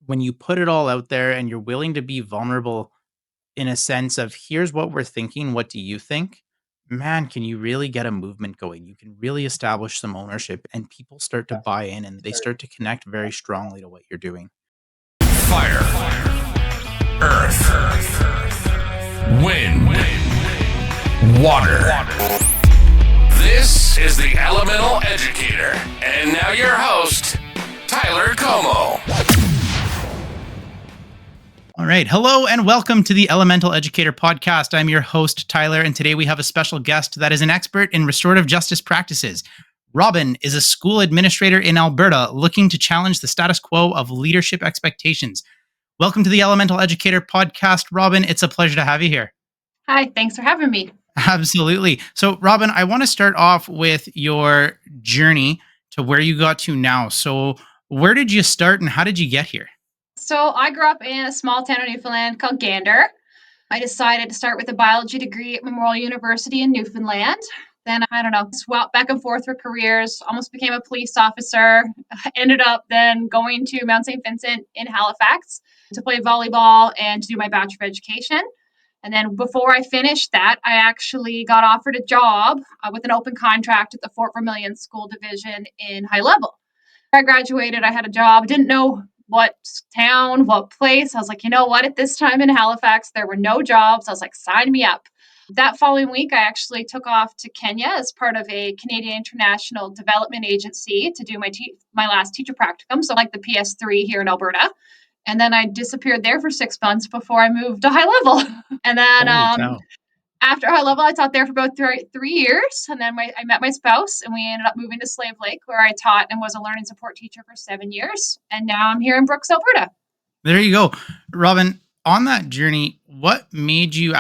when you put it all out there and you're willing to be vulnerable in a sense of here's what we're thinking, what do you think? Man, can you really get a movement going? You can really establish some ownership and people start to buy in and they start to connect very strongly to what you're doing. Fire, earth, wind, water. This is the Elemental Educator. And now your host, Tyler Como. All right. Hello and welcome to the Elemental Educator podcast. I'm your host, Tyler, and today we have a special guest that is an expert in restorative justice practices. Robyn is a school administrator in Alberta looking to challenge the status quo of leadership expectations. Welcome to the Elemental Educator podcast, Robyn. It's a pleasure to have you here. Hi, thanks for having me. Absolutely. So, Robyn, I want to start off with your journey to where you got to now. So, where did you start and how did you get here? So I grew up in a small town in Newfoundland called Gander. I decided to start with a biology degree at Memorial University in Newfoundland. Then, swapped back and forth for careers, almost became a police officer, ended up then going to Mount St. Vincent in Halifax to play volleyball and to do my Bachelor of Education. And then before I finished that, I actually got offered a job with an open contract at the Fort Vermilion School Division in high level. I graduated, I had a job, didn't know what town, what place. I was like, you know what? At this time in Halifax, there were no jobs. I was like, sign me up. That following week, I actually took off to Kenya as part of a Canadian International Development Agency to do my last teacher practicum, so like the PS3 here in Alberta. And then I disappeared there for 6 months before I moved to high level. And then after high level, I taught there for about 3 years. And then I met my spouse and we ended up moving to Slave Lake, where I taught and was a learning support teacher for 7 years. And now I'm here in Brooks, Alberta. There you go. Robyn, on that journey, what made you,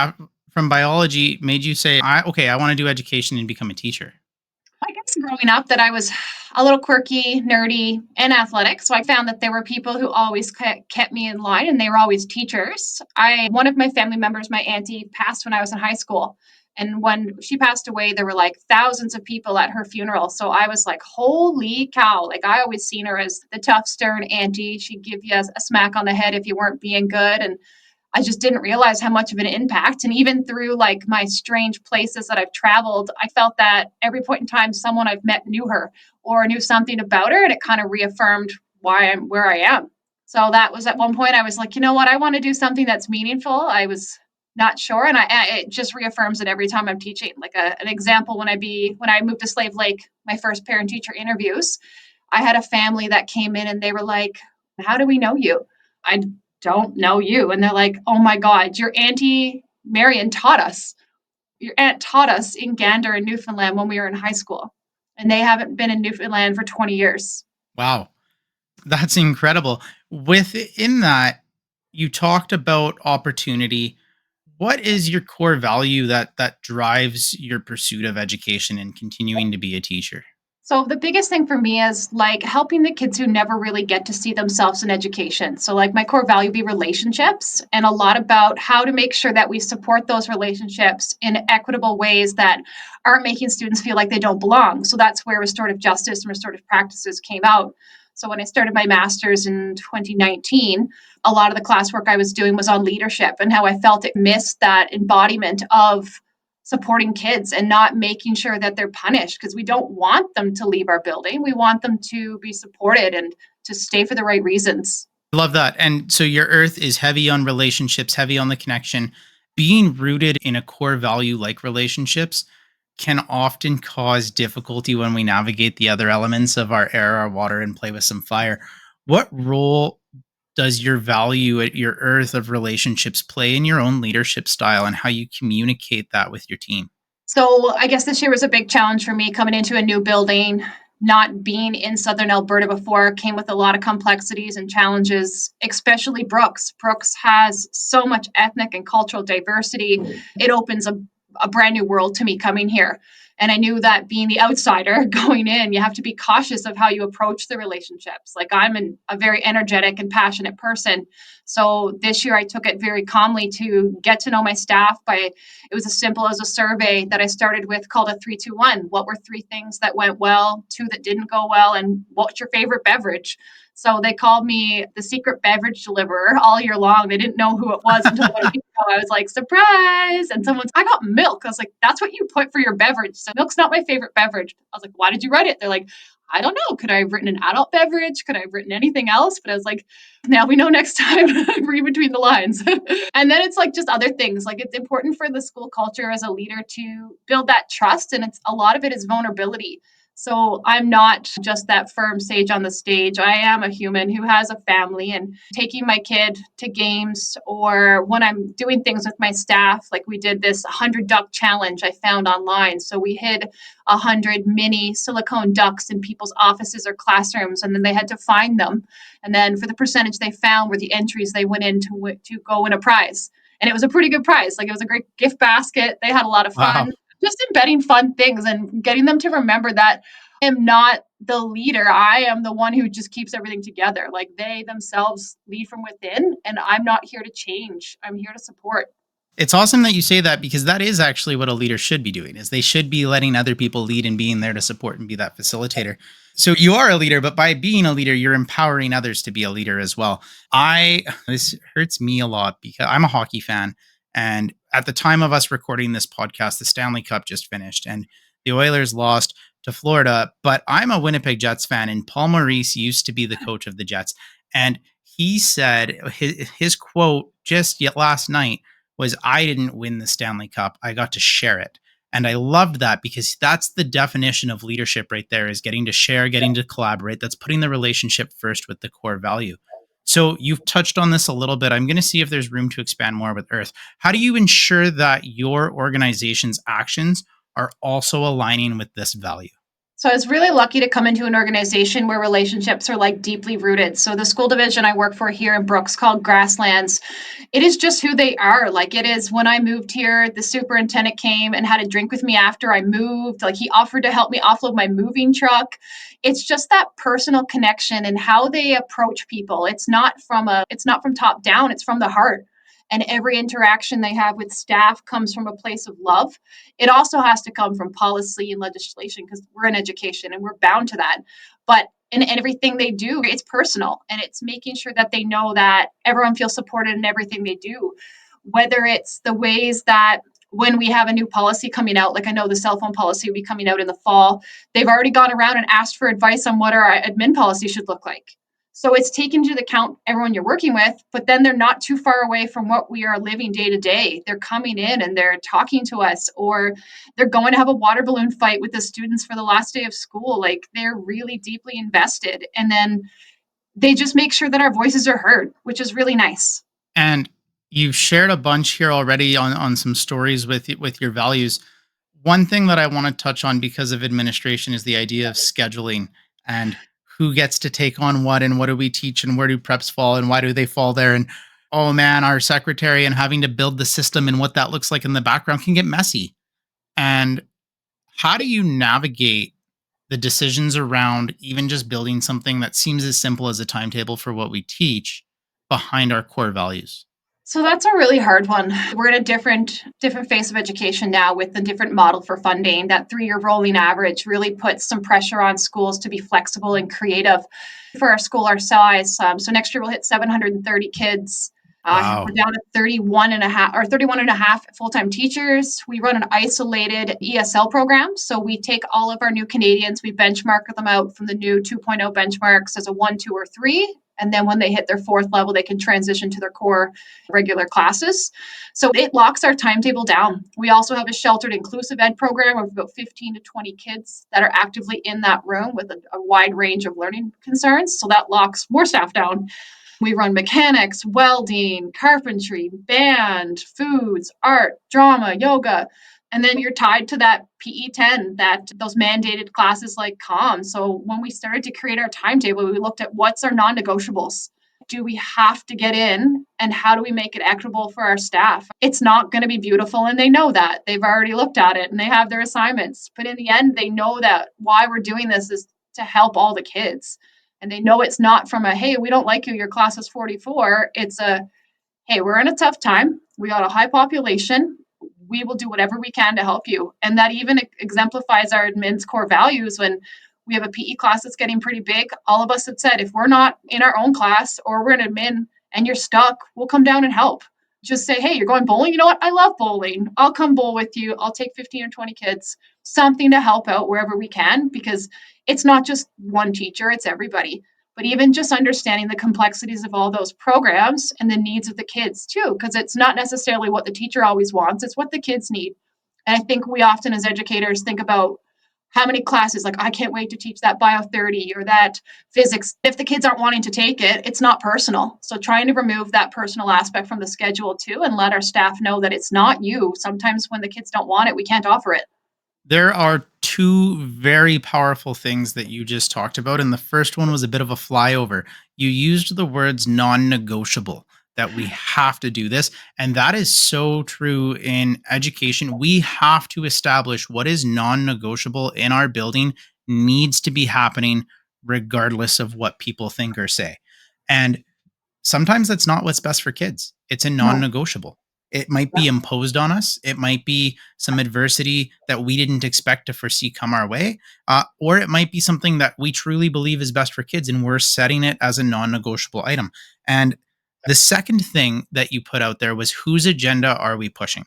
from biology, made you say, I want to do education and become a teacher? I guess growing up that I was a little quirky, nerdy, and athletic. So I found that there were people who always kept me in line, and they were always teachers. One of my family members, my auntie, passed when I was in high school. And when she passed away, there were like thousands of people at her funeral. So I was like, holy cow. Like I always seen her as the tough, stern auntie. She'd give you a smack on the head if you weren't being good. And I just didn't realize how much of an impact. And even through like my strange places that I've traveled, I felt that every point in time, someone I've met knew her or knew something about her. And it kind of reaffirmed why I'm where I am. So that was at one point I was like, you know what? I want to do something that's meaningful. I was not sure. And it just reaffirms it every time I'm teaching. Like an example, when I moved to Slave Lake, my first parent teacher interviews, I had a family that came in and they were like, how do we know you? I don't know you. And they're like, oh my God, your Auntie Marion taught us. Your aunt taught us in Gander in Newfoundland when we were in high school. And they haven't been in Newfoundland for 20 years. Wow. That's incredible. Within that, you talked about opportunity. What is your core value that drives your pursuit of education and continuing to be a teacher? So the biggest thing for me is like helping the kids who never really get to see themselves in education. So like my core value be relationships, and a lot about how to make sure that we support those relationships in equitable ways that aren't making students feel like they don't belong. So that's where restorative justice and restorative practices came out. So when I started my master's in 2019, a lot of the classwork I was doing was on leadership and how I felt it missed that embodiment of supporting kids and not making sure that they're punished, because we don't want them to leave our building. We want them to be supported and to stay for the right reasons. I love that. And so your earth is heavy on relationships, heavy on the connection. Being rooted in a core value like relationships can often cause difficulty when we navigate the other elements of our air, our water, and play with some fire. What role does your value at your earth of relationships play in your own leadership style and how you communicate that with your team? So I guess this year was a big challenge for me coming into a new building. Not being in Southern Alberta before came with a lot of complexities and challenges, especially Brooks. Brooks has so much ethnic and cultural diversity. It opens a brand new world to me coming here. And I knew that being the outsider going in, you have to be cautious of how you approach the relationships. Like I'm a very energetic and passionate person. So this year I took it very calmly to get to know my staff it was as simple as a survey that I started with called a 3-2-1. What were 3 things that went well, 2 that didn't go well, and what's your favorite beverage? So they called me the secret beverage deliverer all year long. They didn't know who it was until about a week ago. I was like, surprise. And someone's, I got milk. I was like, that's what you put for your beverage. So milk's not my favorite beverage. I was like, why did you write it? They're like, I don't know. Could I have written an adult beverage? Could I have written anything else? But I was like, now we know next time. Read between the lines. And then it's like just other things. Like it's important for the school culture as a leader to build that trust. And it's a lot of it is vulnerability. So I'm not just that firm sage on the stage. I am a human who has a family, and taking my kid to games, or when I'm doing things with my staff, like we did this 100 duck challenge I found online. So we hid 100 mini silicone ducks in people's offices or classrooms, and then they had to find them. And then for the percentage they found were the entries they went in to go win a prize. And it was a pretty good prize. Like it was a great gift basket. They had a lot of Wow. fun. Just embedding fun things and getting them to remember that I am not the leader. I am the one who just keeps everything together. Like they themselves lead from within, and I'm not here to change. I'm here to support. It's awesome that you say that, because that is actually what a leader should be doing, is they should be letting other people lead and being there to support and be that facilitator. So you are a leader, but by being a leader, you're empowering others to be a leader as well. This hurts me a lot because I'm a hockey fan. And at the time of us recording this podcast, the Stanley Cup just finished and the Oilers lost to Florida. But I'm a Winnipeg Jets fan, and Paul Maurice used to be the coach of the Jets. And he said his quote just yet last night was, I didn't win the Stanley Cup. I got to share it. And I loved that, because that's the definition of leadership right there, is getting to share, getting to collaborate. That's putting the relationship first with the core value. So you've touched on this a little bit. I'm going to see if there's room to expand more with Earth. How do you ensure that your organization's actions are also aligning with this value? So I was really lucky to come into an organization where relationships are like deeply rooted. So the school division I work for here in Brooks, called Grasslands, it is just who they are. Like it is, when I moved here, the superintendent came and had a drink with me after I moved. Like he offered to help me offload my moving truck. It's just that personal connection and how they approach people. It's not from top down, it's from the heart. And every interaction they have with staff comes from a place of love. It also has to come from policy and legislation, because we're in education and we're bound to that. But in everything they do, it's personal, and it's making sure that they know that everyone feels supported in everything they do. Whether it's the ways that when we have a new policy coming out, like I know the cell phone policy will be coming out in the fall, they've already gone around and asked for advice on what our admin policy should look like. So it's taken into account everyone you're working with, but then they're not too far away from what we are living day to day. They're coming in and they're talking to us, or they're going to have a water balloon fight with the students for the last day of school. Like they're really deeply invested. And then they just make sure that our voices are heard, which is really nice. And you've shared a bunch here already on some stories with your values. One thing that I want to touch on because of administration is the idea of scheduling and who gets to take on what, and what do we teach, and where do preps fall, and why do they fall there. And oh man, our secretary, and having to build the system and what that looks like in the background can get messy. And how do you navigate the decisions around even just building something that seems as simple as a timetable for what we teach behind our core values? So that's a really hard one. We're in a different phase of education now with the different model for funding. That 3-year rolling average really puts some pressure on schools to be flexible and creative. For our school our size, so next year we'll hit 730 kids. Wow. We're down to 31 and a half full-time teachers. We run an isolated ESL program. So we take all of our new Canadians, we benchmark them out from the new 2.0 benchmarks as a 1, 2, or 3. And then when they hit their 4th level, they can transition to their core regular classes. So it locks our timetable down. We also have a sheltered inclusive ed program of about 15 to 20 kids that are actively in that room with a wide range of learning concerns. So that locks more staff down. We run mechanics, welding, carpentry, band, foods, art, drama, yoga. And then you're tied to that PE 10, that those mandated classes like comm. So when we started to create our timetable, we looked at what's our non-negotiables. Do we have to get in, and how do we make it equitable for our staff? It's not going to be beautiful, and they know that. They've already looked at it and they have their assignments. But in the end, they know that why we're doing this is to help all the kids. And they know it's not from a, hey, we don't like you, your class is 44. It's a, hey, we're in a tough time. We got a high population. We will do whatever we can to help you. And that even exemplifies our admin's core values when We have a PE class that's getting pretty big. All of us had said, if we're not in our own class or we're in admin and you're stuck, we'll come down and help. Just say, hey, you're going bowling? You know what? I love bowling. I'll come bowl with you. I'll take 15 or 20 kids, something to help out wherever we can, because it's not just one teacher, it's everybody. But even just understanding the complexities of all those programs and the needs of the kids too, because it's not necessarily what the teacher always wants, it's what the kids need. And I think we often as educators think about how many classes, like I can't wait to teach that bio 30 or that physics. If the kids aren't wanting to take it, it's not personal. So trying to remove that personal aspect from the schedule too, and let our staff know that it's not you. Sometimes when the kids don't want it, we can't offer it. There are two very powerful things that you just talked about. And the first one was a bit of a flyover. You used the words non negotiable, that we have to do this. And that is so true in education. We have to establish what is non negotiable in our building, needs to be happening regardless of what people think or say. And sometimes that's not what's best for kids. It's a No. non-negotiable. It might be imposed on us. It might be some adversity that we didn't expect to foresee come our way. Or it might be something that we truly believe is best for kids and we're setting it as a non-negotiable item. And the second thing that you put out there was, whose agenda are we pushing?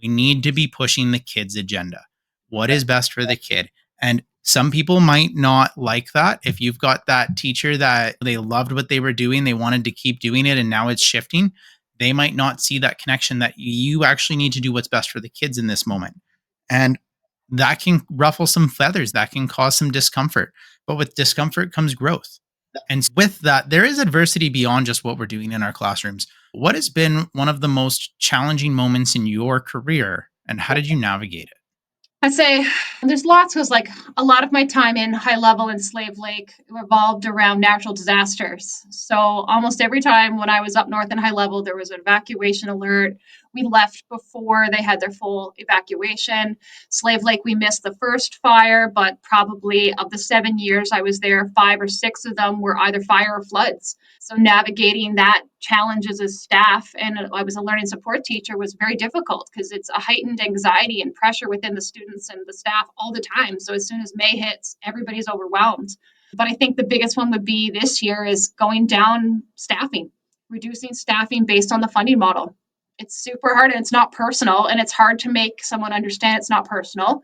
We need to be pushing the kid's agenda. What is best for the kid? And some people might not like that. If you've got that teacher that they loved what they were doing, they wanted to keep doing it, and now it's shifting, they might not see that connection that you actually need to do what's best for the kids in this moment. And that can ruffle some feathers, that can cause some discomfort. But with discomfort comes growth. And with that, there is adversity beyond just what we're doing in our classrooms. What has been one of the most challenging moments in your career, and how did you navigate it? I'd say there's lots, because like a lot of my time in high level and Slave Lake revolved around natural disasters. So almost every time when I was up north in high level, there was an evacuation alert. We left before they had their full evacuation. Slave Lake, we missed the first fire, but probably of the 7 years I was there, 5 or 6 of them were either fire or floods. So navigating that challenges as staff, and I was a learning support teacher, was very difficult because it's a heightened anxiety and pressure within the students and the staff all the time. So as soon as May hits, everybody's overwhelmed. But I think the biggest one would be this year is going down staffing, reducing staffing based on the funding model. It's super hard and it's not personal, and it's hard to make someone understand it's not personal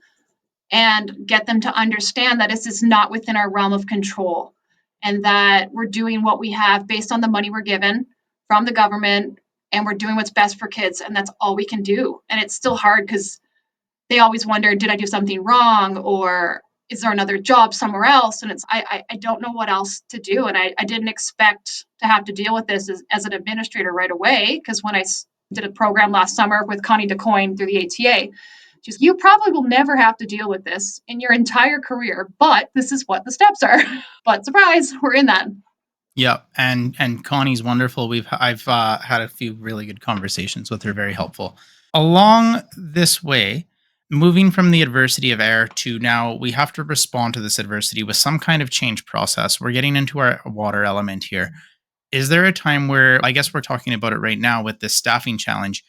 and get them to understand that this is not within our realm of control, and that we're doing what we have based on the money we're given from the government, and we're doing what's best for kids, and that's all we can do. And it's still hard because they always wonder, did I do something wrong, or is there another job somewhere else? And it's I don't know what else to do. And I didn't expect to have to deal with this as an administrator right away, because when I did a program last summer with Connie DeCoyne through the ATA, she's, you probably will never have to deal with this in your entire career, but this is what the steps are. But surprise, we're in that. Yeah, and Connie's wonderful. I've had a few really good conversations with her, very helpful. Along this way, moving from the adversity of air to now we have to respond to this adversity with some kind of change process. We're getting into our water element here. Is there a time where, I guess we're talking about it right now with this staffing challenge,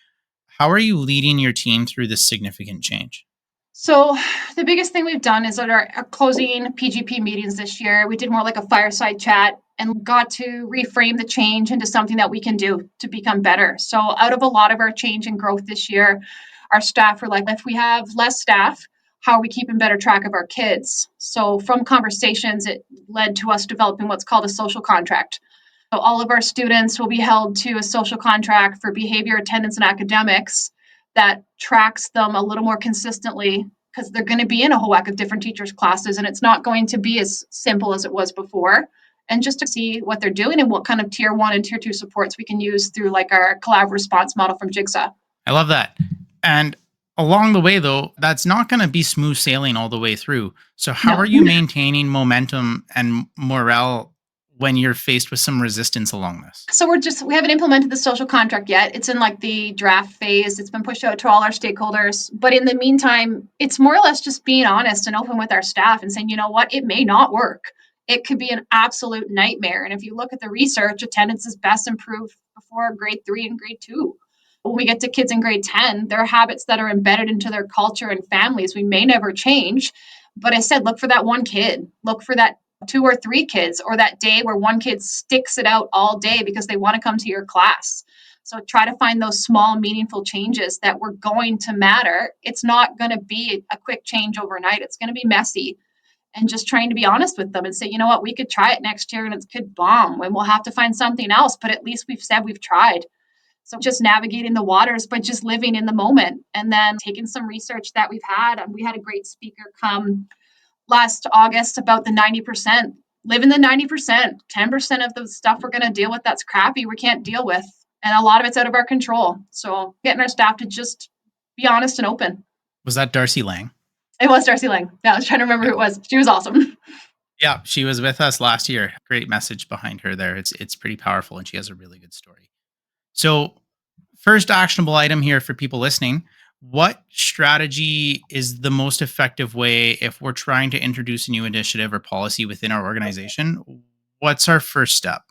how are you leading your team through this significant change? So the biggest thing we've done is at our closing PGP meetings this year, we did more like a fireside chat and got to reframe the change into something that we can do to become better. So out of a lot of our change and growth this year, our staff were like, if we have less staff, how are we keeping better track of our kids? So from conversations, it led to us developing what's called a social contract. So all of our students will be held to a social contract for behavior, attendance, and academics that tracks them a little more consistently, because they're going to be in a whole whack of different teachers' classes, and it's not going to be as simple as it was before. And just to see what they're doing and what kind of tier 1 and tier 2 supports we can use through like our collaborative response model from Jigsaw. I love that. And along the way, though, that's not going to be smooth sailing all the way through. So, how No. are you maintaining momentum and morale when you're faced with some resistance along this? So we haven't implemented the social contract yet. It's in like the draft phase. It's been pushed out to all our stakeholders. But in the meantime, it's more or less just being honest and open with our staff and saying, you know what, it may not work. It could be an absolute nightmare. And if you look at the research, attendance is best improved before grade 3 and grade 2. When we get to kids in grade 10, there are habits that are embedded into their culture and families we may never change, But I said, look for that one kid, look for that 2 or 3 kids, or that day where one kid sticks it out all day because they want to come to your class. So try to find those small, meaningful changes that were going to matter. It's not going to be a quick change overnight. It's going to be messy. And just trying to be honest with them and say, you know what, we could try it next year and it could bomb and we'll have to find something else. But at least we've said we've tried. So just navigating the waters, but just living in the moment and then taking some research that we've had. And we had a great speaker come last August about the 90%. Live in the 90%. 10% of the stuff we're going to deal with that's crappy, we can't deal with. And a lot of it's out of our control. So getting our staff to just be honest and open. Was that Darcy Lang? It was Darcy Lang. Yeah, I was trying to remember who it was. She was awesome. Yeah, she was with us last year. Great message behind her there. It's pretty powerful, and she has a really good story. So, first actionable item here for people listening: what strategy is the most effective way if we're trying to introduce a new initiative or policy within our organization? What's our first step?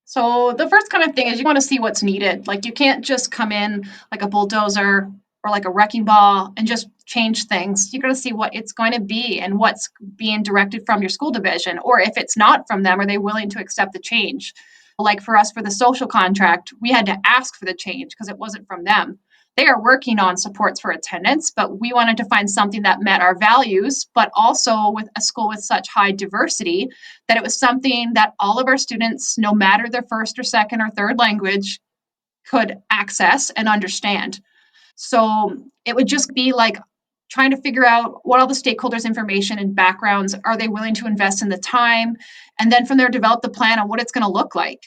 So the first kind of thing is you want to see what's needed. Like you can't just come in like a bulldozer or like a wrecking ball and just change things. You're going to see what it's going to be and what's being directed from your school division. Or if it's not from them, are they willing to accept the change? Like for us, for the social contract, we had to ask for the change because it wasn't from them. They are working on supports for attendance, but we wanted to find something that met our values, but also with a school with such high diversity that it was something that all of our students, no matter their first or second or third language, could access and understand. So it would just be like trying to figure out what all the stakeholders' information and backgrounds are they willing to invest in the time, and then from there develop the plan on what it's going to look like.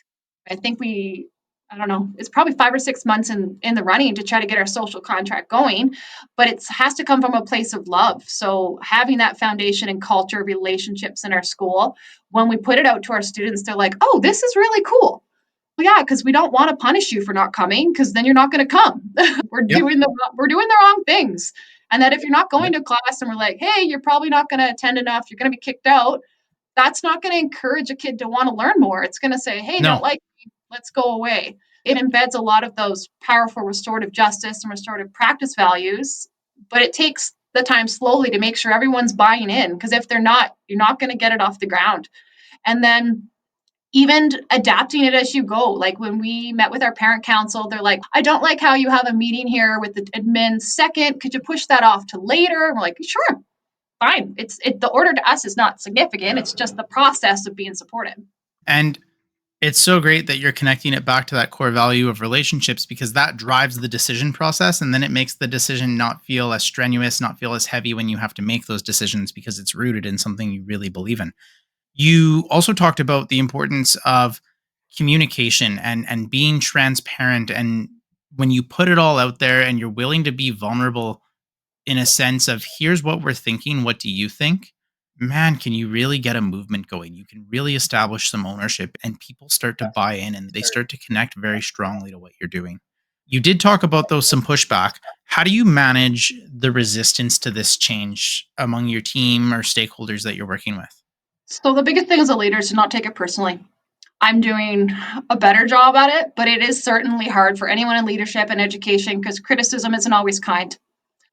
I think I don't know, it's probably 5 or 6 months in the running to try to get our social contract going, but it has to come from a place of love. So having that foundation and culture, relationships in our school, when we put it out to our students, they're like, oh, this is really cool. Well, yeah, because we don't want to punish you for not coming, because then you're not going to come. Yep. We're doing the wrong things. And that if you're not going Yep. to class and we're like, hey, you're probably not going to attend enough, you're going to be kicked out, that's not going to encourage a kid to want to learn more. It's going to say, hey, don't No. like me, let's go away. It embeds a lot of those powerful restorative justice and restorative practice values, but it takes the time slowly to make sure everyone's buying in, because if they're not, you're not going to get it off the ground. And then even adapting it as you go. Like when we met with our parent council, they're like, I don't like how you have a meeting here with the admin second. Could you push that off to later? And we're like, sure, fine. The order to us is not significant. It's just the process of being supported. And it's so great that you're connecting it back to that core value of relationships, because that drives the decision process. And then it makes the decision not feel as strenuous, not feel as heavy when you have to make those decisions, because it's rooted in something you really believe in. You also talked about the importance of communication and being transparent. And when you put it all out there and you're willing to be vulnerable in a sense of, here's what we're thinking, what do you think? Man, can you really get a movement going? You can really establish some ownership, and people start to buy in and they start to connect very strongly to what you're doing. You did talk about, though, some pushback. How do you manage the resistance to this change among your team or stakeholders that you're working with? So the biggest thing as a leader is to not take it personally. I'm doing a better job at it, but it is certainly hard for anyone in leadership and education because criticism isn't always kind.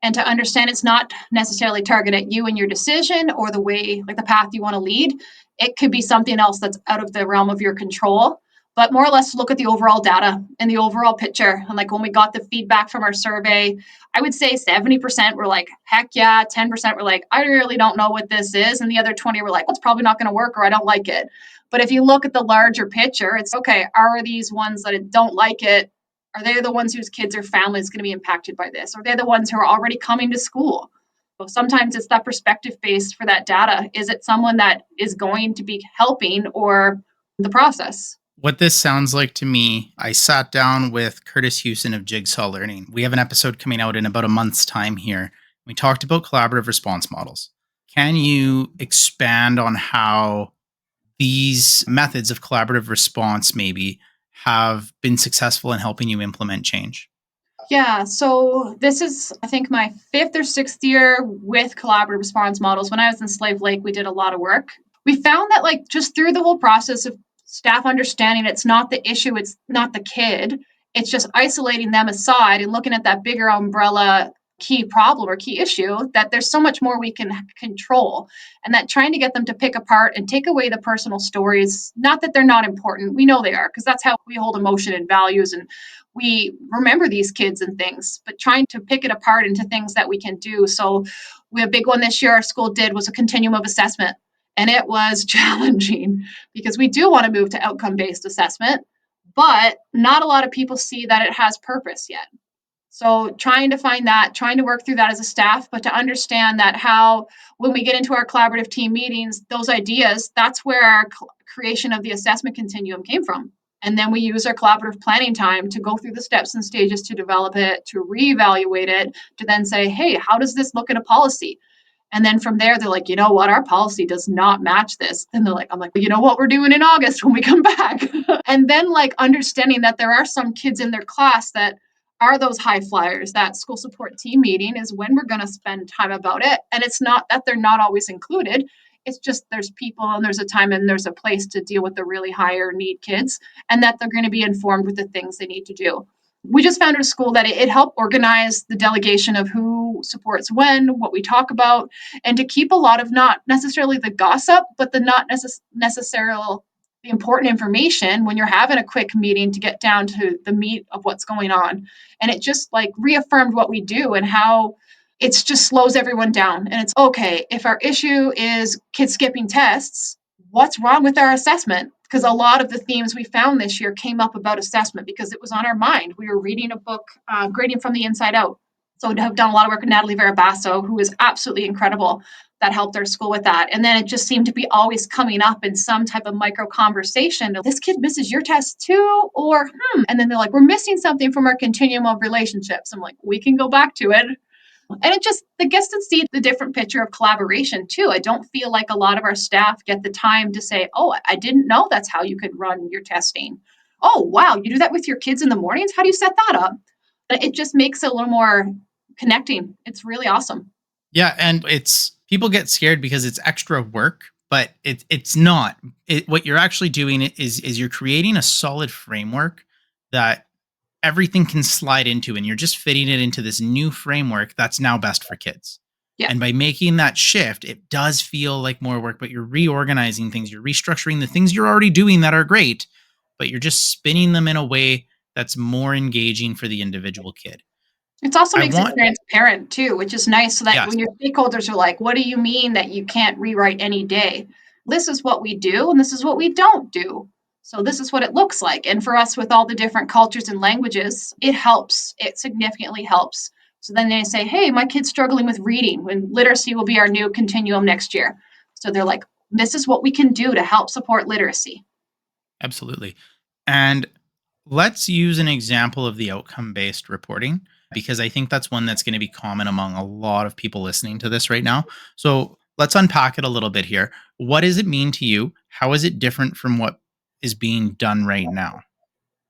And to understand it's not necessarily targeted at you and your decision or the way, like the path you want to lead. It could be something else that's out of the realm of your control, but more or less look at the overall data and the overall picture. And like when we got the feedback from our survey, I would say 70% were like, heck yeah. 10% were like, I really don't know what this is. And the other 20 were like, well, it's probably not going to work, or I don't like it. But if you look at the larger picture, it's okay, are these ones that don't like it, are they the ones whose kids or families going to be impacted by this? Or are they the ones who are already coming to school? So sometimes it's that perspective based for that data. Is it someone that is going to be helping or the process? What this sounds like to me, I sat down with Curtis Hewson of Jigsaw Learning. We have an episode coming out in about a month's time here. We talked about collaborative response models. Can you expand on how these methods of collaborative response maybe have been successful in helping you implement change? Yeah, so this is, I think, my 5th or 6th year with collaborative response models. When I was in Slave Lake, we did a lot of work. We found that, like, just through the whole process of staff understanding it's not the issue, it's not the kid, it's just isolating them aside and looking at that bigger umbrella key problem or key issue, that there's so much more we can control, and that trying to get them to pick apart and take away the personal stories, not that they're not important, we know they are, because that's how we hold emotion and values, and we remember these kids and things, but trying to pick it apart into things that we can do. So we have a big one this year our school did was a continuum of assessment, and it was challenging because we do want to move to outcome-based assessment, but not a lot of people see that it has purpose yet. So trying to find that, trying to work through that as a staff, but to understand that how when we get into our collaborative team meetings, those ideas, that's where our creation of the assessment continuum came from. And then we use our collaborative planning time to go through the steps and stages to develop it, to reevaluate it, to then say, hey, how does this look in a policy? And then from there, they're like, you know what, our policy does not match this. And they're like, I'm like, well, you know what we're doing in August when we come back. And then like understanding that there are some kids in their class that are those high flyers, that school support team meeting is when we're going to spend time about it. And it's not that they're not always included. It's just there's people and there's a time and there's a place to deal with the really higher need kids, and that they're going to be informed with the things they need to do. We just found at a school that it helped organize the delegation of who supports when, what we talk about, and to keep a lot of not necessarily the gossip, but the not necessarily the important information when you're having a quick meeting to get down to the meat of what's going on. And it just like reaffirmed what we do and how it just slows everyone down. And it's okay, if our issue is kids skipping tests, what's wrong with our assessment? Because a lot of the themes we found this year came up about assessment because it was on our mind. We were reading a book, Grading from the Inside Out. So I've done a lot of work with Natalie Verabasso, who is absolutely incredible, that helped our school with that. And then it just seemed to be always coming up in some type of micro conversation. This kid misses your test too, or and then they're like, we're missing something from our continuum of relationships. I'm like, we can go back to it. And it just it gets to see the different picture of collaboration too. I don't feel like a lot of our staff get the time to say, oh, I didn't know that's how you could run your testing. Oh, wow, you do that with your kids in the mornings? How do you set that up? But it just makes it a little more connecting. It's really awesome. Yeah, and it's people get scared because it's extra work, but it's not. What you're actually doing is you're creating a solid framework that everything can slide into, and you're just fitting it into this new framework that's now best for kids. Yeah. And by making that shift, it does feel like more work, but you're reorganizing things, you're restructuring the things you're already doing that are great, but you're just spinning them in a way that's more engaging for the individual kid. It also I makes it want transparent too, which is nice so that Yes. when your stakeholders are like, what do you mean that you can't rewrite any day? This is what we do and this is what we don't do. So this is what it looks like. And for us with all the different cultures and languages, it helps. It significantly helps. So then they say, hey, my kid's struggling with reading when literacy will be our new continuum next year. So they're like, this is what we can do to help support literacy. Absolutely. And let's use an example of the outcome based reporting because I think that's one that's going to be common among a lot of people listening to this right now. So let's unpack it a little bit here. What does it mean to you? How is it different from what is being done right now?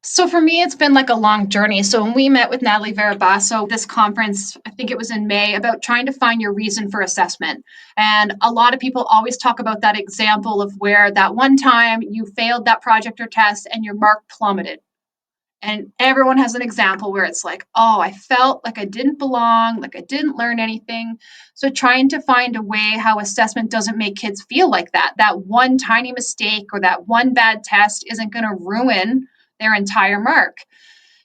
So for me, it's been like a long journey. So when we met with Natalie Verabasso, this conference, I think it was in May, about trying to find your reason for assessment. And a lot of people always talk about that example of where that one time you failed that project or test and your mark plummeted. And everyone has an example where it's like, oh, I felt like I didn't belong, like I didn't learn anything. So trying to find a way how assessment doesn't make kids feel like that. That one tiny mistake or that one bad test isn't going to ruin their entire mark.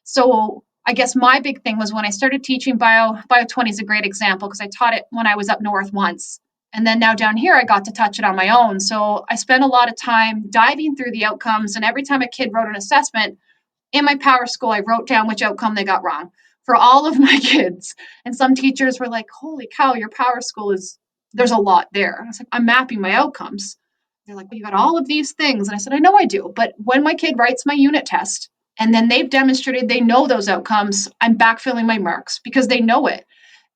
So I guess my big thing was when I started teaching bio 20 is a great example because I taught it when I was up north once. And then now down here, I got to touch it on my own. So I spent a lot of time diving through the outcomes. And every time a kid wrote an assessment, in my PowerSchool, I wrote down which outcome they got wrong for all of my kids. And some teachers were like, holy cow, your PowerSchool there's a lot there. I was like, I'm mapping my outcomes. They're like, well, you got all of these things. And I said, I know I do. But when my kid writes my unit test and then they've demonstrated they know those outcomes, I'm backfilling my marks because they know it.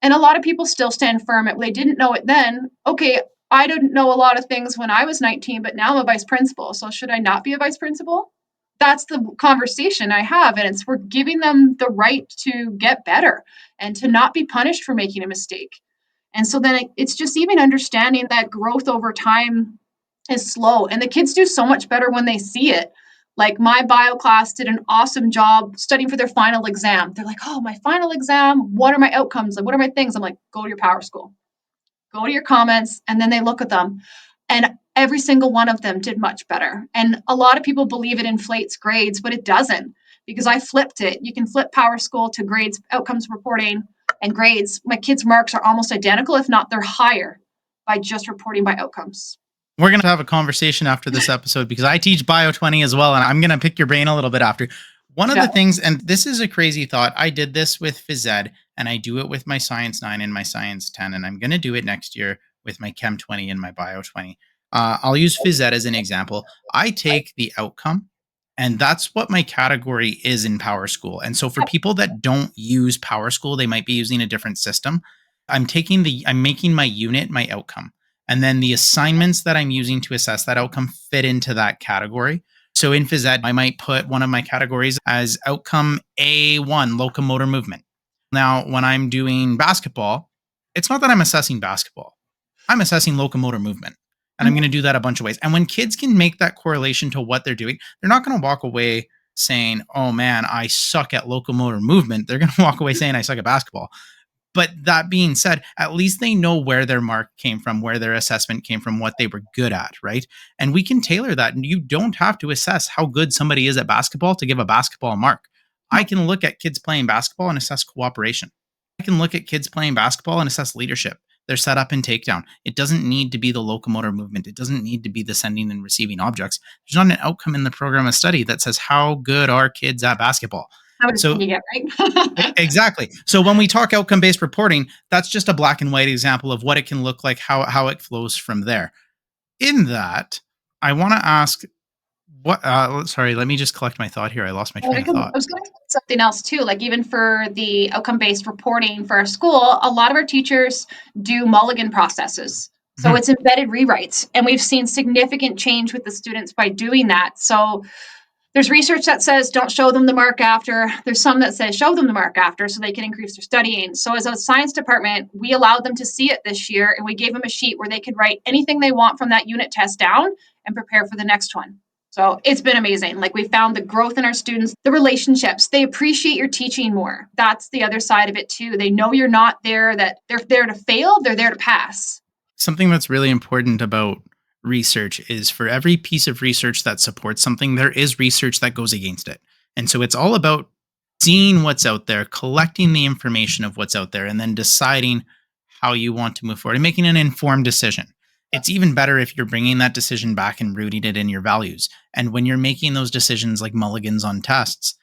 And a lot of people still stand firm at, they didn't know it then. Okay, I didn't know a lot of things when I was 19, but now I'm a vice principal. So should I not be a vice principal? That's the conversation I have. And it's we're giving them the right to get better and to not be punished for making a mistake. And so then it's just even understanding that growth over time is slow. And the kids do so much better when they see it. Like my bio class did an awesome job studying for their final exam. They're like, oh, my final exam, what are my outcomes? Like, what are my things? I'm like, go to your PowerSchool, go to your comments, and then they look at them. And every single one of them did much better. And a lot of people believe it inflates grades, but it doesn't, because I flipped it. You can flip PowerSchool to grades, outcomes reporting, and grades. My kids' marks are almost identical, if not they're higher, by just reporting by outcomes. We're going to have a conversation after this episode because I teach Bio 20 as well, and I'm going to pick your brain a little bit after. One of Yeah. the things, and this is a crazy thought, I did this with phys ed, and I do it with my Science 9 and my Science 10, and I'm going to do it next year with my Chem 20 and my Bio 20. I'll use phys ed as an example. I take the outcome, and that's what my category is in PowerSchool. And so for people that don't use PowerSchool, they might be using a different system. I'm making my unit my outcome. And then the assignments that I'm using to assess that outcome fit into that category. So in phys ed, I might put one of my categories as outcome A1, locomotor movement. Now, when I'm doing basketball, it's not that I'm assessing basketball. I'm assessing locomotor movement. And I'm going to do that a bunch of ways. And when kids can make that correlation to what they're doing, they're not going to walk away saying, oh man, I suck at locomotor movement. They're going to walk away saying I suck at basketball. But that being said, at least they know where their mark came from, where their assessment came from, what they were good at, right? And we can tailor that. And you don't have to assess how good somebody is at basketball to give a basketball mark. I can look at kids playing basketball and assess cooperation. I can look at kids playing basketball and assess leadership, their setup and takedown. It doesn't need to be the locomotor movement. It doesn't need to be the sending and receiving objects. There's not an outcome in the program of study that says how good are kids at basketball. How much So can you get, right? exactly. So when we talk outcome-based reporting, that's just a black and white example of what it can look like, how it flows from there. In that, I want to ask what sorry, let me just collect my thought here. I lost my Well, train I of thought. was going to say something else too. Like even for the outcome-based reporting for our school, a lot of our teachers do mulligan processes. So it's embedded rewrites, and we've seen significant change with the students by doing that. So there's research that says don't show them the mark after. There's some that says show them the mark after so they can increase their studying. So as a science department, we allowed them to see it this year, and we gave them a sheet where they could write anything they want from that unit test down and prepare for the next one. So it's been amazing. Like we found the growth in our students, the relationships, they appreciate your teaching more. That's the other side of it too. They know you're not there, that they're there to fail, they're there to pass. Something that's really important about research is for every piece of research that supports something, there is research that goes against it. And so it's all about seeing what's out there, collecting the information of what's out there, and then deciding how you want to move forward and making an informed decision. It's even better if you're bringing that decision back and rooting it in your values. And when you're making those decisions like mulligans on tests,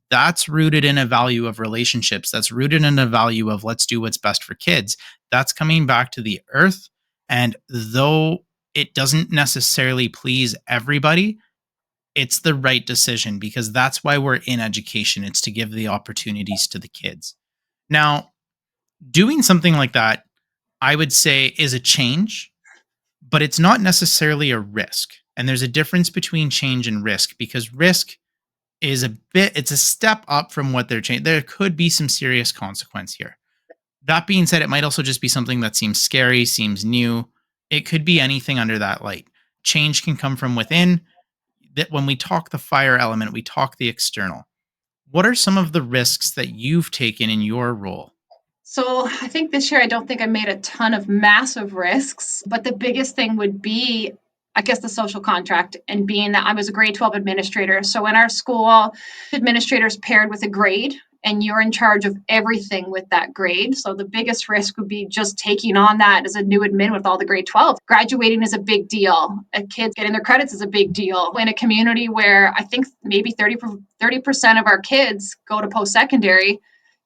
that's rooted in a value of relationships. That's rooted in a value of let's do what's best for kids. That's coming back to the earth. And though it doesn't necessarily please everybody, it's the right decision because that's why we're in education. It's to give the opportunities to the kids. Now, doing something like that, I would say, is a change, but it's not necessarily a risk. And there's a difference between change and risk because risk is it's a step up from what they're changing. There could be some serious consequence here. That being said, it might also just be something that seems scary, seems new. It could be anything under that light. Change can come from within. That when we talk the fire element, we talk the external. What are some of the risks that you've taken in your role? So I think this year, I don't think I made a ton of massive risks, but the biggest thing would be, I guess, the social contract and being that I was a grade 12 administrator. So in our school, administrators paired with a grade and you're in charge of everything with that grade. So the biggest risk would be just taking on that as a new admin with all the grade 12. Graduating is a big deal. A kid getting their credits is a big deal. In a community where I think maybe 30% of our kids go to post-secondary,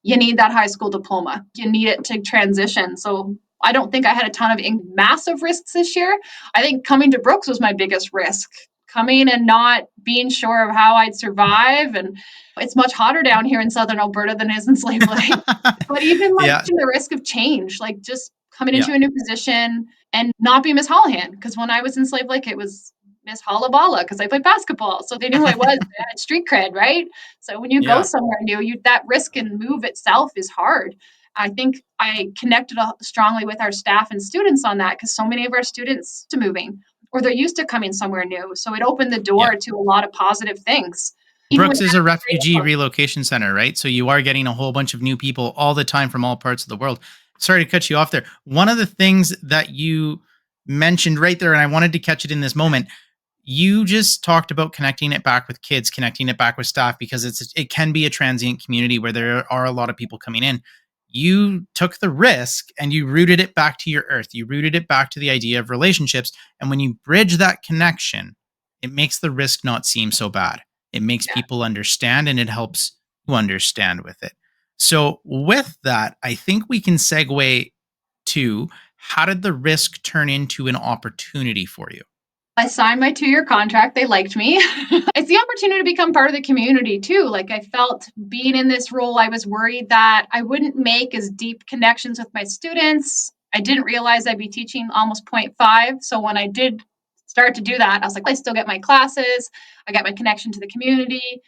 you need that high school diploma. You need it to transition. So I don't think I had a ton of massive risks this year. I think coming to Brooks was my biggest risk. Coming and not being sure of how I'd survive. And it's much hotter down here in southern Alberta than it is in Slave Lake. But even like Yeah. the risk of change, like just coming Yeah. into a new position and not being Miss Hollohan. Because when I was in Slave Lake, it was Miss Hollaballa because I played basketball. So they knew who I was. I had street cred, right? So when you go Yeah. somewhere new, that risk and move itself is hard. I think I connected strongly with our staff and students on that because so many of our students are moving or they're used to coming somewhere new. So it opened the Yeah. door to a lot of positive things. Even with Brooks is a refugee that, relocation center, right? So you are getting a whole bunch of new people all the time from all parts of the world. Sorry to cut you off there. One of the things that you mentioned right there, and I wanted to catch it in this moment, you just talked about connecting it back with kids, connecting it back with staff, because it can be a transient community where there are a lot of people coming in. You took the risk and you rooted it back to your earth. You rooted it back to the idea of relationships. And when you bridge that connection, it makes the risk not seem so bad. It makes yeah. people understand and it helps you understand with it. So, with that, I think we can segue to how did the risk turn into an opportunity for you? I signed my 2-year contract. They liked me. It's the opportunity to become part of the community too. Like I felt being in this role, I was worried that I wouldn't make as deep connections with my students. I didn't realize I'd be teaching almost point 0.5. So when I did start to do that, I was like, I still get my classes. I got my connection to the community.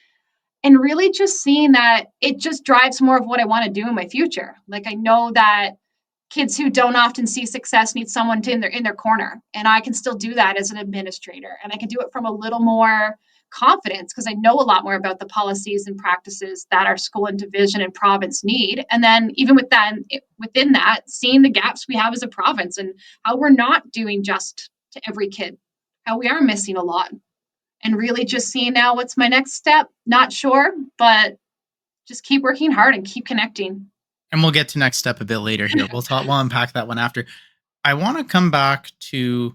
And really just seeing that it just drives more of what I want to do in my future. Like I know that kids who don't often see success need someone to in their corner, and I can still do that as an administrator, and I can do it from a little more confidence because I know a lot more about the policies and practices that our school and division and province need. And then even with that, within that, seeing the gaps we have as a province and how we're not doing just to every kid, how we are missing a lot, and really just seeing now what's my next step. Not sure, but just keep working hard and keep connecting. And we'll get to next step a bit later here. We'll unpack that one after. I want to come back to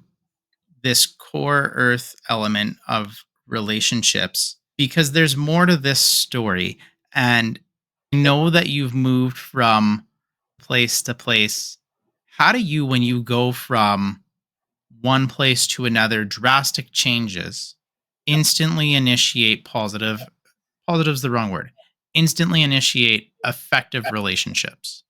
this core earth element of relationships because there's more to this story. And I know that you've moved from place to place. How do you, when you go from one place to another, drastic changes, instantly initiate positive's the wrong word, instantly initiate effective relationships?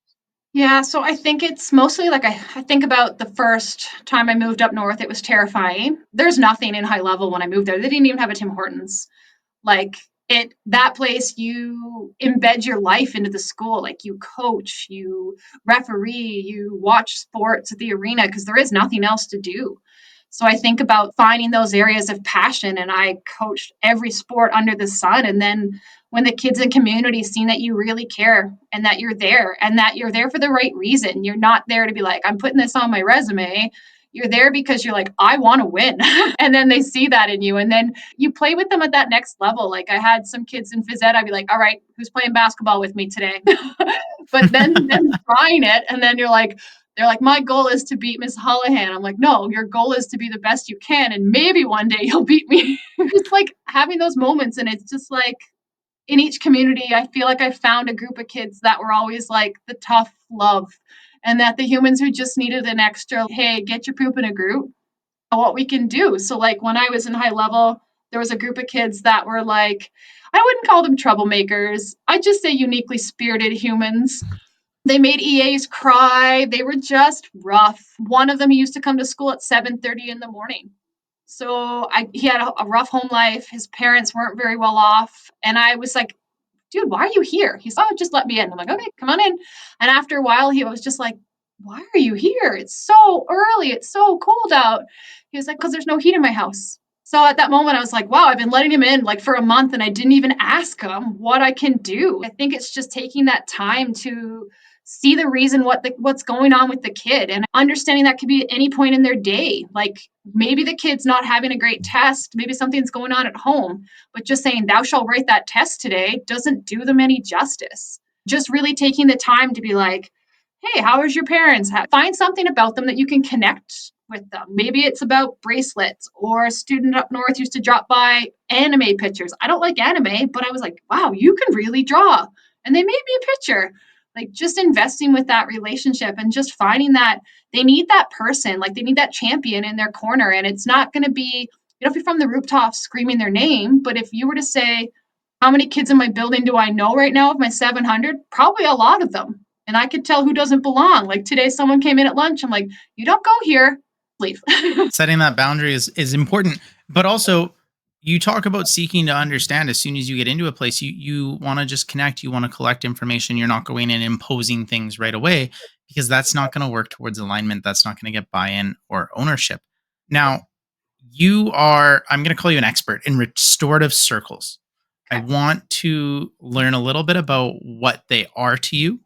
Yeah, so I think it's mostly like I think about the first time I moved up north, it was terrifying. There's nothing in high level when I moved there. They didn't even have a Tim Hortons. Like it that place you embed your life into the school. Like you coach, you referee, you watch sports at the arena because there is nothing else to do. So I think about finding those areas of passion, and I coached every sport under the sun. And then when the kids in community seeing that you really care and that you're there for the right reason, you're not there to be like, I'm putting this on my resume. You're there because you're like, I want to win. And then they see that in you. And then you play with them at that next level. Like I had some kids in phys ed, I'd be like, all right, who's playing basketball with me today? But then trying it, and then they're like, my goal is to beat Miss Hollohan. I'm like, no, your goal is to be the best you can, and maybe one day you'll beat me. Just like having those moments, and it's just like in each community, I feel like I found a group of kids that were always like the tough love, and that the humans who just needed an extra, hey, get your poop in a group, what we can do. So like when I was in high level, there was a group of kids that were like, I wouldn't call them troublemakers. I'd just say uniquely spirited humans. They made EAs cry. They were just rough. One of them used to come to school at 7:30 in the morning. So he had a rough home life. His parents weren't very well off. And I was like, dude, why are you here? He's like, oh, just let me in. I'm like, okay, come on in. And after a while, he was just like, why are you here? It's so early. It's so cold out. He was like, because there's no heat in my house. So at that moment, I was like, wow, I've been letting him in like for a month and I didn't even ask him what I can do. I think it's just taking that time to see the reason what's going on with the kid and understanding that could be at any point in their day. Like maybe the kid's not having a great test, maybe something's going on at home, but just saying thou shalt write that test today doesn't do them any justice. Just really taking the time to be like, hey, how is your parents? Find something about them that you can connect with them. Maybe it's about bracelets, or a student up north used to drop by anime pictures. I don't like anime, but I was like, wow, you can really draw. And they made me a picture. Like just investing with that relationship and just finding that they need that person, like they need that champion in their corner. And it's not going to be, you don't be from the rooftops screaming their name, but if you were to say, how many kids in my building do I know right now of my 700? Probably a lot of them. And I could tell who doesn't belong. Like today, someone came in at lunch. I'm like, you don't go here, leave. Setting that boundary is important, but also you talk about seeking to understand. As soon as you get into a place, you want to just connect, you want to collect information. You're not going and imposing things right away because that's not going to work towards alignment. That's not going to get buy-in or ownership. Now, I'm going to call you an expert in restorative circles. I Okay. want to learn a little bit about what they are to you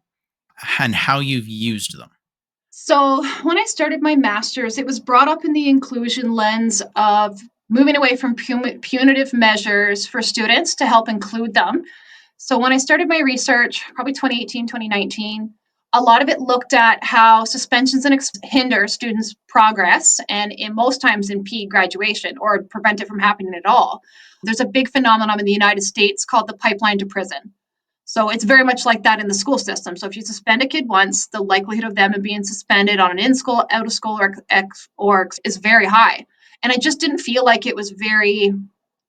and how you've used them. So, when I started my master's, it was brought up in the inclusion lens of moving away from punitive measures for students to help include them. So, when I started my research, probably 2018, 2019, a lot of it looked at how suspensions and hinder students' progress, and most times in P graduation or prevent it from happening at all. There's a big phenomenon in the United States called the pipeline to prison. So it's very much like that in the school system. So if you suspend a kid once, the likelihood of them being suspended on an in school, out of school, or is very high. And I just didn't feel like it was very,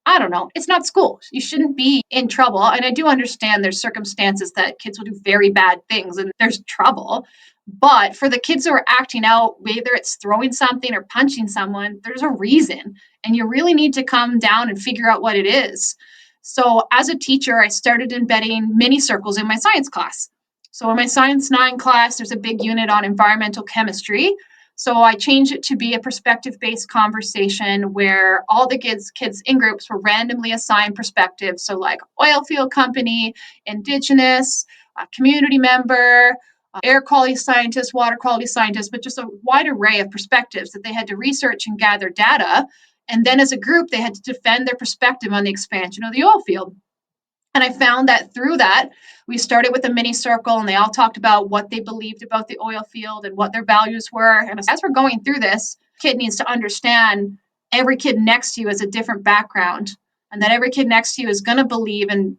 I don't know, it's not school. You shouldn't be in trouble. And I do understand there's circumstances that kids will do very bad things and there's trouble. But for the kids who are acting out, whether it's throwing something or punching someone, there's a reason. And you really need to come down and figure out what it is. So as a teacher, I started embedding mini circles in my science class. So in my Science 9 class, there's a big unit on environmental chemistry. So I changed it to be a perspective-based conversation where all the kids in groups were randomly assigned perspectives. So like oil field company, indigenous, community member, air quality scientist, water quality scientist, but just a wide array of perspectives that they had to research and gather data. And then as a group, they had to defend their perspective on the expansion of the oil field. And I found that through that, we started with a mini circle and they all talked about what they believed about the oil field and what their values were. And as we're going through this, kid needs to understand every kid next to you has a different background and that every kid next to you is going to believe and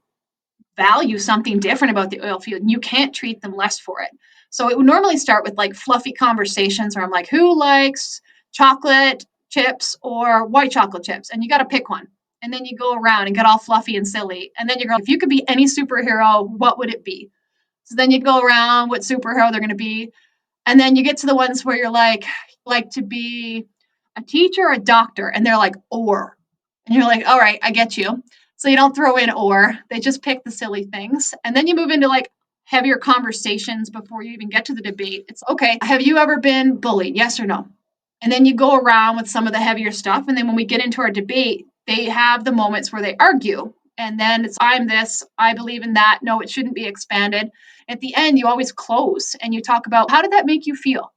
value something different about the oil field and you can't treat them less for it. So it would normally start with like fluffy conversations where I'm like, who likes chocolate chips or white chocolate chips? And you got to pick one. And then you go around and get all fluffy and silly. And then you go, if you could be any superhero, what would it be? So then you go around what superhero they're going to be. And then you get to the ones where you're like to be a teacher or a doctor. And they're like, or. And you're like, all right, I get you. So you don't throw in or, they just pick the silly things. And then you move into like heavier conversations before you even get to the debate. It's okay, have you ever been bullied? Yes or no? And then you go around with some of the heavier stuff. And then when we get into our debate, they have the moments where they argue. And then it's, I'm this, I believe in that. No, it shouldn't be expanded. At the end, you always close and you talk about how did that make you feel?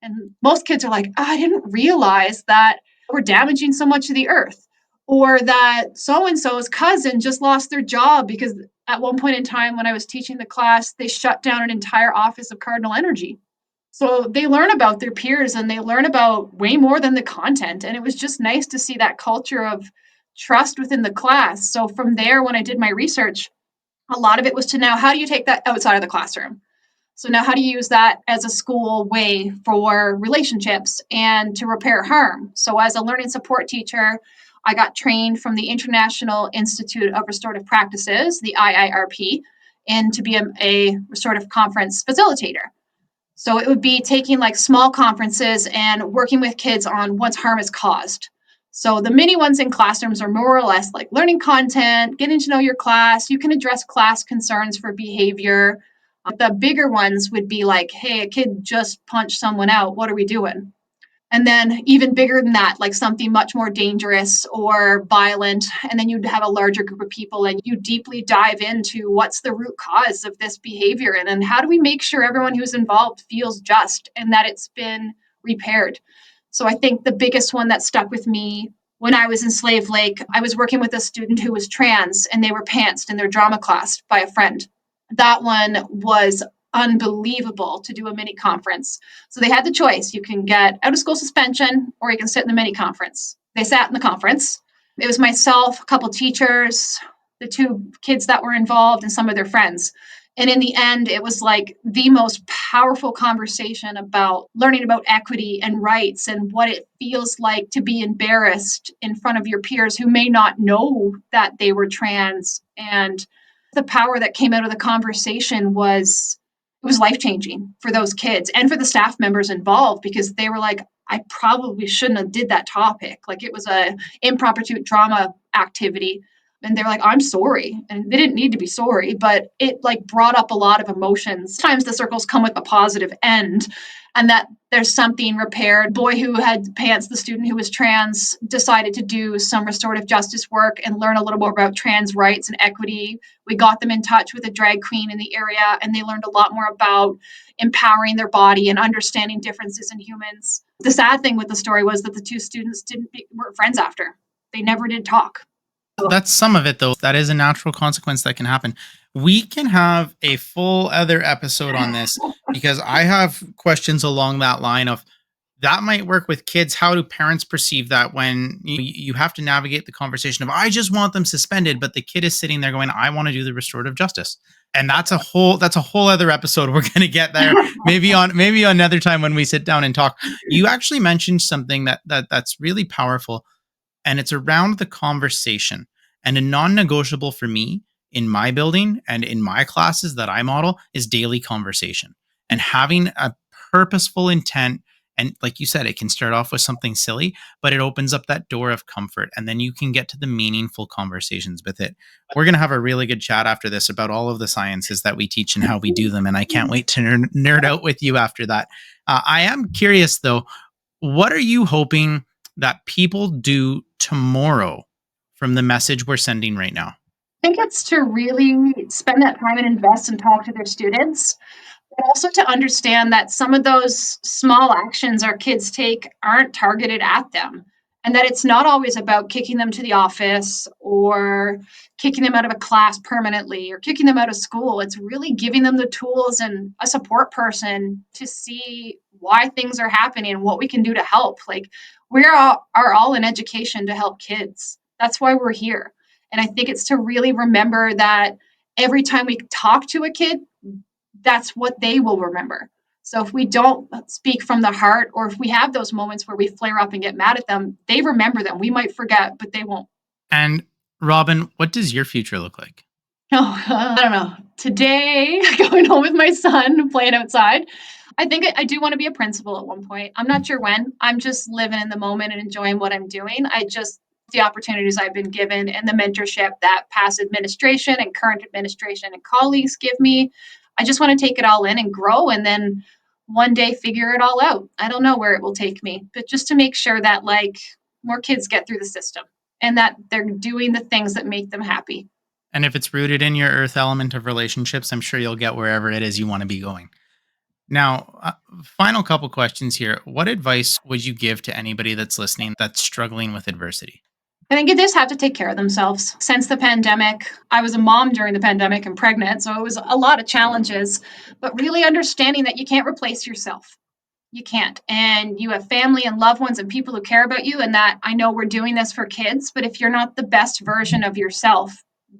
And most kids are like, oh, I didn't realize that we're damaging so much of the earth, or that so and so's cousin just lost their job because at one point in time when I was teaching the class, they shut down an entire office of Cardinal Energy. So they learn about their peers and they learn about way more than the content. And it was just nice to see that culture of trust within the class. So from there, when I did my research, a lot of it was to now, how do you take that outside of the classroom? So now how do you use that as a school way for relationships and to repair harm? So as a learning support teacher, I got trained from the International Institute of Restorative Practices, the IIRP, and to be a restorative conference facilitator. So it would be taking like small conferences and working with kids on once harm is caused. So the mini ones in classrooms are more or less like learning content, getting to know your class. You can address class concerns for behavior. The bigger ones would be like, hey, a kid just punched someone out. What are we doing? And then even bigger than that, like something much more dangerous or violent. And then you'd have a larger group of people and you deeply dive into what's the root cause of this behavior. And then how do we make sure everyone who's involved feels just and that it's been repaired? So I think the biggest one that stuck with me when I was in Slave Lake, I was working with a student who was trans and they were pantsed in their drama class by a friend. That one was unbelievable to do a mini conference. So they had the choice. You can get out of school suspension or you can sit in the mini conference. They sat in the conference. It was myself, a couple teachers, the two kids that were involved, and some of their friends. And in the end, it was like the most powerful conversation about learning about equity and rights and what it feels like to be embarrassed in front of your peers who may not know that they were trans. And the power that came out of the conversation was, it was life-changing for those kids and for the staff members involved, because they were like, I probably shouldn't have did that topic. Like it was a impromptu drama activity. And they're like, I'm sorry. And they didn't need to be sorry, but it like brought up a lot of emotions. Sometimes the circles come with a positive end and that there's something repaired. Boy who had pants, the student who was trans, decided to do some restorative justice work and learn a little more about trans rights and equity. We got them in touch with a drag queen in the area, and they learned a lot more about empowering their body and understanding differences in humans. The sad thing with the story was that the two students weren't friends after. They never did talk. That's some of it, though. That is a natural consequence that can happen. We can have a full other episode on this because I have questions along that line of that might work with kids. How do parents perceive that when you have to navigate the conversation of, I just want them suspended, but the kid is sitting there going, I want to do the restorative justice. And that's a whole other episode. We're going to get there maybe another time when we sit down and talk. You actually mentioned something that's really powerful, and it's around the conversation. And a non-negotiable for me in my building and in my classes that I model is daily conversation and having a purposeful intent. And like you said, it can start off with something silly, but it opens up that door of comfort. And then you can get to the meaningful conversations with it. We're going to have a really good chat after this about all of the sciences that we teach and how we do them. And I can't wait to nerd out with you after that. I am curious, though, what are you hoping that people do tomorrow from the message we're sending right now? I think it's to really spend that time and invest and talk to their students, but also to understand that some of those small actions our kids take aren't targeted at them, and that it's not always about kicking them to the office or kicking them out of a class permanently or kicking them out of school. It's really giving them the tools and a support person to see why things are happening and what we can do to help. Like, we are all in education to help kids. That's why we're here. And I think it's to really remember that every time we talk to a kid, that's what they will remember. So if we don't speak from the heart, or if we have those moments where we flare up and get mad at them, they remember them. We might forget, but they won't. And Robyn, what does your future look like? Oh, I don't know. Today, going home with my son, playing outside. I think I do want to be a principal at one point. I'm not sure when. I'm just living in the moment and enjoying what I'm doing. The opportunities I've been given and the mentorship that past administration and current administration and colleagues give me. I just want to take it all in and grow, and then one day figure it all out. I don't know where it will take me, but just to make sure that like more kids get through the system and that they're doing the things that make them happy. And if it's rooted in your earth element of relationships, I'm sure you'll get wherever it is you want to be going. Now, final couple questions here. What advice would you give to anybody that's listening that's struggling with adversity? I think you just have to take care of themselves. Since the pandemic, I was a mom during the pandemic and pregnant, so it was a lot of challenges, but really understanding that you can't replace yourself. You can't. And you have family and loved ones and people who care about you, and that I know we're doing this for kids, but if you're not the best version of yourself,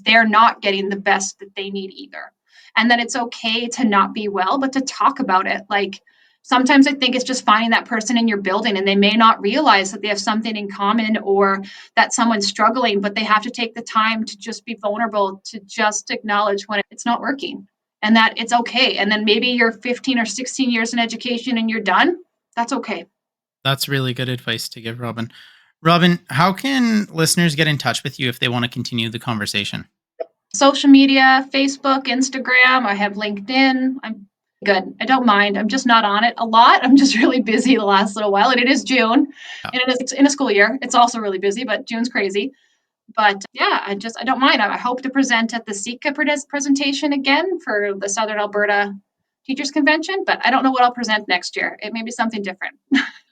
they're not getting the best that they need either. And that it's okay to not be well, but to talk about it. Like, sometimes I think it's just finding that person in your building, and they may not realize that they have something in common or that someone's struggling, but they have to take the time to just be vulnerable, to just acknowledge when it's not working and that it's okay. And then maybe you're 15 or 16 years in education and you're done. That's okay. That's really good advice to give, Robyn. Robyn, how can listeners get in touch with you if they want to continue the conversation? Social media, Facebook, Instagram. I have LinkedIn. I'm good. I don't mind. I'm just not on it a lot. I'm just really busy the last little while. And it is June. And it's in a school year. It's also really busy, but June's crazy. But yeah, I don't mind. I hope to present at the SECA presentation again for the Southern Alberta Teachers Convention, but I don't know what I'll present next year. It may be something different.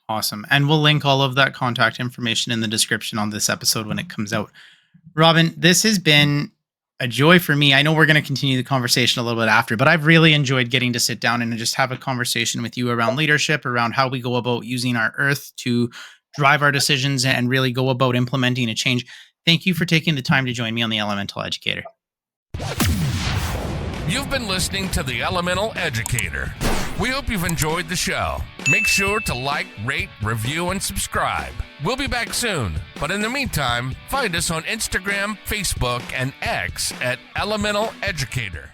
Awesome. And we'll link all of that contact information in the description on this episode when it comes out. Robyn, this has been a joy for me. I know we're going to continue the conversation a little bit after, but I've really enjoyed getting to sit down and just have a conversation with you around leadership, around how we go about using our earth to drive our decisions and really go about implementing a change. Thank you for taking the time to join me on the Elemental Educator. You've been listening to the Elemental Educator. We hope you've enjoyed the show. Make sure to like, rate, review, and subscribe. We'll be back soon, but in the meantime, find us on Instagram, Facebook, and X at Elemental Educator.